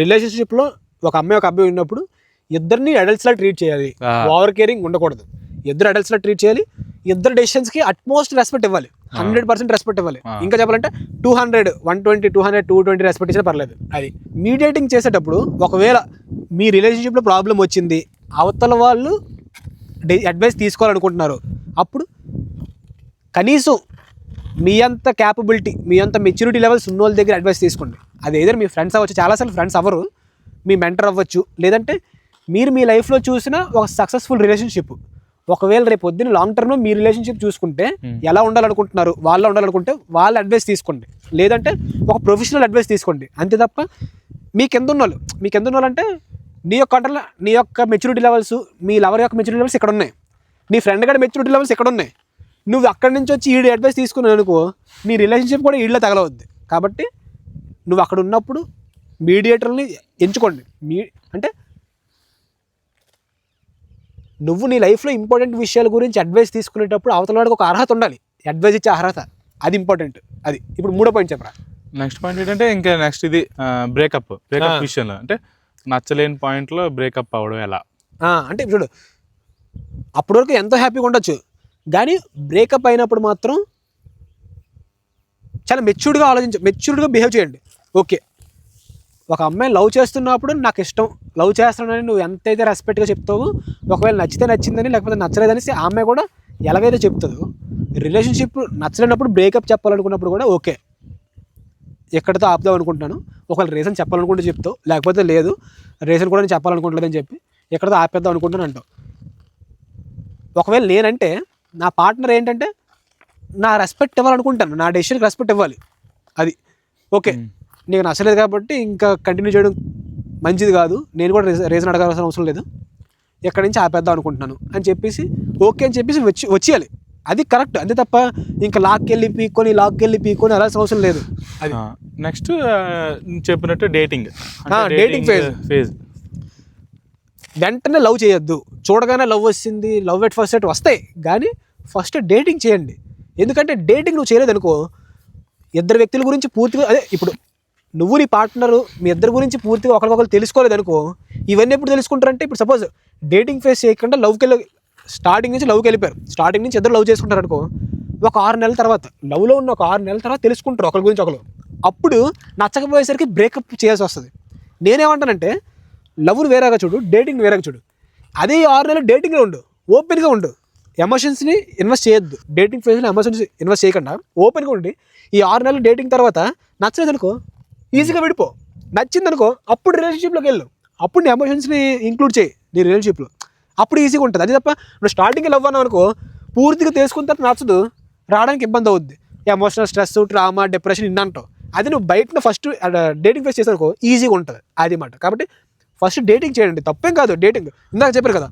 రిలేషన్షిప్లో ఒక అబ్బాయి ఉన్నప్పుడు ఇద్దరిని అడల్ట్స్లా ట్రీట్ చేయాలి. ఓవర్ కేరింగ్ ఉండకూడదు. ఇద్దరు అడల్ట్స్లా ట్రీట్ చేయాలి. ఇద్దరు డెసిషన్స్కి అట్మోస్ట్ రెస్పెక్ట్ ఇవ్వాలి. 100% రెస్పెక్ట్ ఇవ్వాలి. ఇంకా చెప్పాలంటే 200, 120, 200, 220 రెస్పెక్ట్ ఇచ్చినా పర్లేదు. అది మీడియేటింగ్ చేసేటప్పుడు ఒకవేళ మీ రిలేషన్షిప్లో ప్రాబ్లం వచ్చింది, అవతల వాళ్ళు అడ్వైస్ తీసుకోవాలనుకుంటున్నారు, అప్పుడు కనీసం మీ అంత క్యాపబిలిటీ, మీ అంత మెచ్యూరిటీ లెవెల్స్ ఉన్న వాళ్ళ దగ్గర అడ్వైస్ తీసుకోండి. అది ఏదైనా మీ ఫ్రెండ్స్ అవ్వచ్చు, చాలాసార్లు ఫ్రెండ్స్ అవ్వరు, మీ మెంటర్ అవ్వచ్చు, లేదంటే మీరు మీ లైఫ్లో చూసిన ఒక సక్సెస్ఫుల్ రిలేషన్షిప్. ఒకవేళ రేపు పొద్దున్న లాంగ్ టర్మ్లో మీ రిలేషన్షిప్ చూసుకుంటే ఎలా ఉండాలనుకుంటున్నారు, వాళ్ళు ఉండాలనుకుంటే వాళ్ళ అడ్వైస్ తీసుకోండి, లేదంటే ఒక ప్రొఫెషనల్ అడ్వైస్ తీసుకోండి. అంతే తప్ప మీకు ఎంత ఉన్న అంటే నీ యొక్క కంట్రోల్, నీ యొక్క మెచ్యూరిటీ లెవెల్స్, మీ లవర్ యొక్క మెచ్యూరిటీ లెవెల్స్ ఇక్కడ ఉన్నాయి, నీ ఫ్రెండ్ కూడా మెచ్యూరిటీ లెవెల్స్ ఇక్కడ ఉన్నాయి. నువ్వు అక్కడి నుంచి వచ్చి ఈడి అడ్వైస్ తీసుకున్నావు అనుకో, నీ రిలేషన్షిప్ కూడా ఈళ్ళ తగలవద్దు. కాబట్టి నువ్వు అక్కడ ఉన్నప్పుడు మీడియేటర్ని ఎంచుకోండి. అంటే నువ్వు నీ లైఫ్లో ఇంపార్టెంట్ విషయాల గురించి అడ్వైస్ తీసుకునేటప్పుడు అవతల వాడికి ఒక అర్హత ఉండాలి, అడ్వైస్ ఇచ్చే అర్హత. అది ఇంపార్టెంట్. అది ఇప్పుడు 3వ పాయింట్ చెప్పరా. నెక్స్ట్ పాయింట్ ఏంటంటే ఇంకా నెక్స్ట్ ఇది బ్రేకప్ విషయంలో, అంటే నచ్చలేని పాయింట్లో బ్రేకప్ అవ్వడం ఎలా అంటే చూడు, అప్పటి వరకు ఎంతో హ్యాపీగా ఉండొచ్చు, కానీ బ్రేకప్ అయినప్పుడు మాత్రం చాలా మెచ్యూర్డ్గా బిహేవ్ చేయండి. ఓకే, ఒక అమ్మాయి లవ్ చేస్తున్నప్పుడు నాకు ఇష్టం, లవ్ చేస్తున్నానని నువ్వు ఎంతైతే రెస్పెక్ట్గా చెప్తావు, ఒకవేళ నచ్చితే నచ్చిందని, లేకపోతే నచ్చలేదనేసి ఆ అమ్మాయి కూడా ఎలాగైతే చెప్తుందో, రిలేషన్షిప్ నచ్చలేనప్పుడు బ్రేకప్ చెప్పాలనుకున్నప్పుడు కూడా ఓకే, ఎక్కడితో ఆపుదాం అనుకుంటున్నాను, ఒకవేళ రీజన్ చెప్పాలనుకుంటే చెప్తావు, లేకపోతే లేదు రీజన్ కూడా నేను చెప్పాలనుకుంటలేదని చెప్పి ఎక్కడితో ఆపేద్దాం అనుకుంటున్నాను అంటావు. ఒకవేళ నేనంటే నా పార్ట్నర్ ఏంటంటే నా రెస్పెక్ట్ ఇవ్వాలనుకుంటాను, నా డెసిషన్కి రెస్పెక్ట్ ఇవ్వాలి. అది ఓకే, నీకు నచ్చలేదు కాబట్టి ఇంకా కంటిన్యూ చేయడం మంచిది కాదు, నేను కూడా రీజన్ అడగాల్సిన అవసరం లేదు, ఎక్కడి నుంచి ఆపేద్దాం అనుకుంటున్నాను అని చెప్పేసి ఓకే అని చెప్పేసి వచ్చేయాలి. అది కరెక్ట్. అంతే తప్ప ఇంకా లాక్కెళ్ళి పీక్కొని వెళ్ళాల్సిన అవసరం లేదు. అది నెక్స్ట్ చెప్పినట్టు డేటింగ్ ఫేజ్. వెంటనే లవ్ చేయొద్దు. చూడగానే లవ్ వచ్చింది, లవ్ ఎట్ ఫస్ట్ సైట్ వస్తాయి, కానీ ఫస్ట్ డేటింగ్ చేయండి. ఎందుకంటే డేటింగ్ నువ్వు చేయలేదు అనుకో, ఇద్దరు వ్యక్తుల గురించి పూర్తిగా, అదే ఇప్పుడు నువ్వు నీ పార్ట్నరు మీ ఇద్దరి గురించి పూర్తిగా ఒకరికొకరు తెలుసుకోలేదు అనుకో, ఇవన్నీ ఎప్పుడు తెలుసుకుంటారంటే, ఇప్పుడు సపోజ్ డేటింగ్ ఫేస్ చేయకుండా స్టార్టింగ్ నుంచి లవ్కి వెళ్ళిపోయారు, స్టార్టింగ్ నుంచి ఇద్దరు లవ్ చేసుకుంటారు అనుకో, ఒక 6 నెలల తర్వాత, లవ్లో ఉన్న ఒక 6 నెలల తర్వాత తెలుసుకుంటారు ఒకరి గురించి ఒకరు. అప్పుడు నచ్చకపోయేసరికి బ్రేకప్ చేయాల్సి వస్తుంది. నేనేమంటానంటే లవ్ను వేరేగా చూడు, డేటింగ్ వేరేగా చూడు. అదే 6 నెలలు డేటింగ్లో ఉండు, ఓపెన్గా ఉండు, ఎమోషన్స్ని ఇన్వెస్ట్ చేయొద్దు. డేటింగ్ ఫేజ్లో ఎమోషన్స్ ఇన్వెస్ట్ చేయకుండా ఓపెన్గా ఉండి ఈ 6 నెలలు డేటింగ్ తర్వాత నచ్చలేదు అనుకో ఈజీగా విడిపో, నచ్చిందనుకో అప్పుడు రిలేషన్షిప్లోకి వెళ్ళు, అప్పుడు నీ ఎమోషన్స్ని ఇంక్లూడ్ చేయి నీ రిలేషన్షిప్లో, అప్పుడు ఈజీగా ఉంటుంది. అది తప్ప నువ్వు స్టార్టింగ్కి లవ్ అన్నావు అనుకో, పూర్తిగా తీసుకున్న తర్వాత నచ్చదు, రావడానికి ఇబ్బంది అవుద్ది, ఎమోషనల్ స్ట్రెస్, ట్రామా, డిప్రెషన్ ఇన్నంటావు. అది నువ్వు బయట ఫస్ట్ డేటింగ్ ఫేస్ చేసావు అనుకో ఈజీగా ఉంటుంది అది మాట. కాబట్టి ఫస్ట్ డేటింగ్ చేయండి, తప్పేం కాదు. డేటింగ్ ఇందాక చెప్పారు కదా,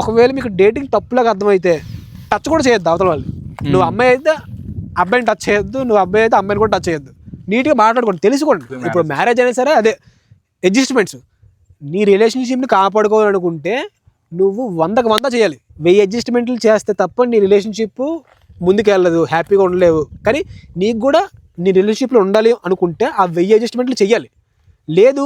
ఒకవేళ మీకు డేటింగ్ తప్పులాగా అర్థమైతే టచ్ కూడా చేయొద్దు అవతల వాళ్ళు. నువ్వు అమ్మాయి అయితే అబ్బాయిని టచ్ చేయొద్దు, నువ్వు అబ్బాయి అయితే అమ్మాయిని కూడా టచ్ చేయొద్దు. నీట్గా మాట్లాడుకోండి, తెలుసుకోండి. ఇప్పుడు మ్యారేజ్ అయినా సరే అదే అడ్జస్ట్మెంట్స్. నీ రిలేషన్షిప్ని కాపాడుకోవాలనుకుంటే నువ్వు 100కి 100 చేయాలి. 1000 అడ్జస్ట్మెంట్లు చేస్తే తప్ప నీ రిలేషన్షిప్ ముందుకు వెళ్ళదు, హ్యాపీగా ఉండలేవు. కానీ నీకు కూడా నీ రిలేషన్షిప్లో ఉండాలి అనుకుంటే ఆ 1000 అడ్జస్ట్మెంట్లు చేయాలి. లేదు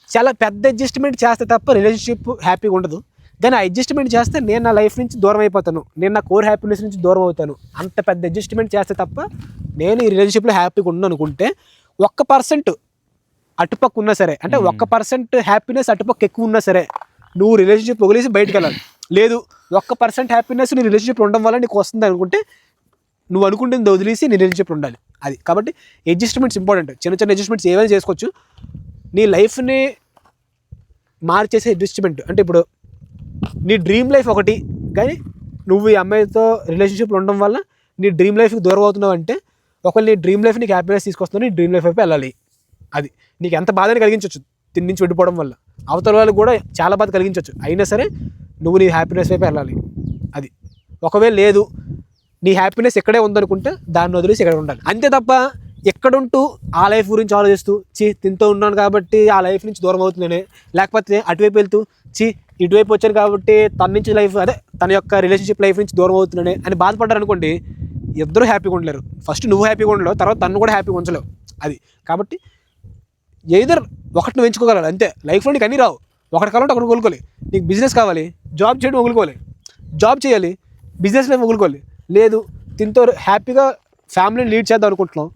చాలా పెద్ద అడ్జస్ట్మెంట్ చేస్తే తప్ప రిలేషన్షిప్ హ్యాపీగా ఉండదు. కానీ ఆ అడ్జస్ట్మెంట్ చేస్తే నేను నా లైఫ్ నుంచి దూరం అయిపోతాను, నేను నా కోర్ హ్యాపీనెస్ నుంచి దూరం అవుతాను, అంత పెద్ద అడ్జస్ట్మెంట్ చేస్తే తప్ప నేను ఈ రిలేషన్షిప్లో హ్యాపీగా ఉన్నాను అనుకుంటే 1% అటుపక్క ఉన్నా సరే, అంటే 1% హ్యాపీనెస్ అటుపక్క ఎక్కువ ఉన్నా సరే నువ్వు రిలేషన్షిప్ వదిలేసి బయటకు వెళ్ళాలి. లేదు 1% హ్యాపీనెస్ నీ రిలేషన్షిప్లో ఉండడం వల్ల నీకు వస్తుంది అనుకుంటే నువ్వు అనుకుంటుంది వదిలేసి నీ రిలేషన్షిప్లో ఉండాలి. అది కాబట్టి అడ్జస్ట్మెంట్స్ ఇంపార్టెంట్. చిన్న చిన్న అడ్జస్ట్మెంట్స్ ఏమైనా చేసుకోవచ్చు. నీ లైఫ్ని మార్చేసే అడ్జస్ట్మెంట్ అంటే ఇప్పుడు నీ డ్రీమ్ లైఫ్ ఒకటి, కానీ నువ్వు ఈ అమ్మాయితో రిలేషన్షిప్లో ఉండడం వల్ల నీ డ్రీమ్ లైఫ్కి దూరం అవుతున్నావు అంటే, ఒకవేళ నీ డ్రీమ్ లైఫ్ నీకు హ్యాపీనెస్ తీసుకొస్తున్నావు, నీ డ్రీమ్ లైఫ్ వైపు వెళ్ళాలి. అది నీకు ఎంత బాధని కలిగించవచ్చు తిని నుంచి వెళ్ళిపోవడం వల్ల, అవతల వాళ్ళకి కూడా చాలా బాధ కలిగించవచ్చు, అయినా సరే నువ్వు నీ హ్యాపీనెస్ వైపు వెళ్ళాలి. అది ఒకవేళ లేదు నీ హ్యాపీనెస్ ఎక్కడే ఉందనుకుంటే దాన్ని వదిలేసి ఎక్కడ ఉండాలి. అంతే తప్ప ఎక్కడుంటూ ఆ లైఫ్ గురించి ఆలోచిస్తూ తింటూ ఉన్నాను కాబట్టి ఆ లైఫ్ నుంచి దూరం అవుతుందనే, లేకపోతే అటువైపు వెళ్తూ ఇటువైపు వచ్చాను కాబట్టి తన నుంచి లైఫ్ తన యొక్క రిలేషన్షిప్ లైఫ్ నుంచి దూరం అవుతున్నానే అని బాధపడ్డారు అనుకోండి, ఇద్దరు హ్యాపీగా ఉండలేరు. ఫస్ట్ నువ్వు హ్యాపీగా ఉండలేవు, తర్వాత తను కూడా హ్యాపీగా ఉంచలేవు. అది కాబట్టి ఎయిదర్ ఒకటి నువ్వు ఎంచుకోగలరు అంతే. లైఫ్లో నీకు అన్నీ రావు. ఒకటి కావాలంటే ఒకటి వదులుకోవాలి. నీకు బిజినెస్ కావాలి, జాబ్ చేయడం వదులుకోవాలి. జాబ్ చేయాలి, బిజినెస్ లైఫ్ వదులుకోవాలి. లేదు దీంతో హ్యాపీగా ఫ్యామిలీని లీడ్ చేద్దాం అనుకుంటున్నాం,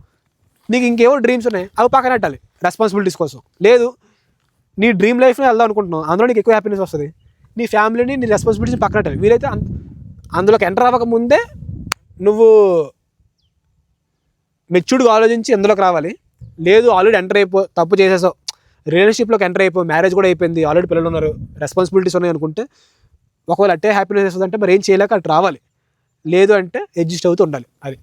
నీకు ఇంకేవో డ్రీమ్స్ ఉన్నాయి, అవి పక్కన పెట్టాలి రెస్పాన్సిబిలిటీస్ కోసం. లేదు నీ డ్రీమ్ లైఫ్లో వెళ్దాం అనుకుంటున్నావు, అందులో నీకు ఎక్కువ హ్యాపీనెస్ వస్తుంది, నీ ఫ్యామిలీని నీ రెస్పాన్సిబిలిటీస్ పక్కన పెట్టాలి. వీలైతే అందులోకి ఎంటర్ అవ్వక ముందే నువ్వు మెచ్యూర్డ్గా ఆలోచించి ఎందులోకి రావాలి. లేదు ఆల్రెడీ ఎంటర్ తప్పు చేసేసావు, రిలేషన్షిప్లోకి ఎంటర్ అయిపో, మ్యారేజ్ కూడా అయిపోయింది, ఆల్రెడీ పిల్లలు ఉన్నారు, రెస్పాన్సిబిలిటీస్ ఉన్నాయి అనుకుంటే ఒకవేళ అట్టే హ్యాపీనెస్ వస్తుందంటే మరి ఏం చేయలేక అటు రావాలి. లేదు అంటే అడ్జస్ట్ అవుతూ ఉండాలి. అది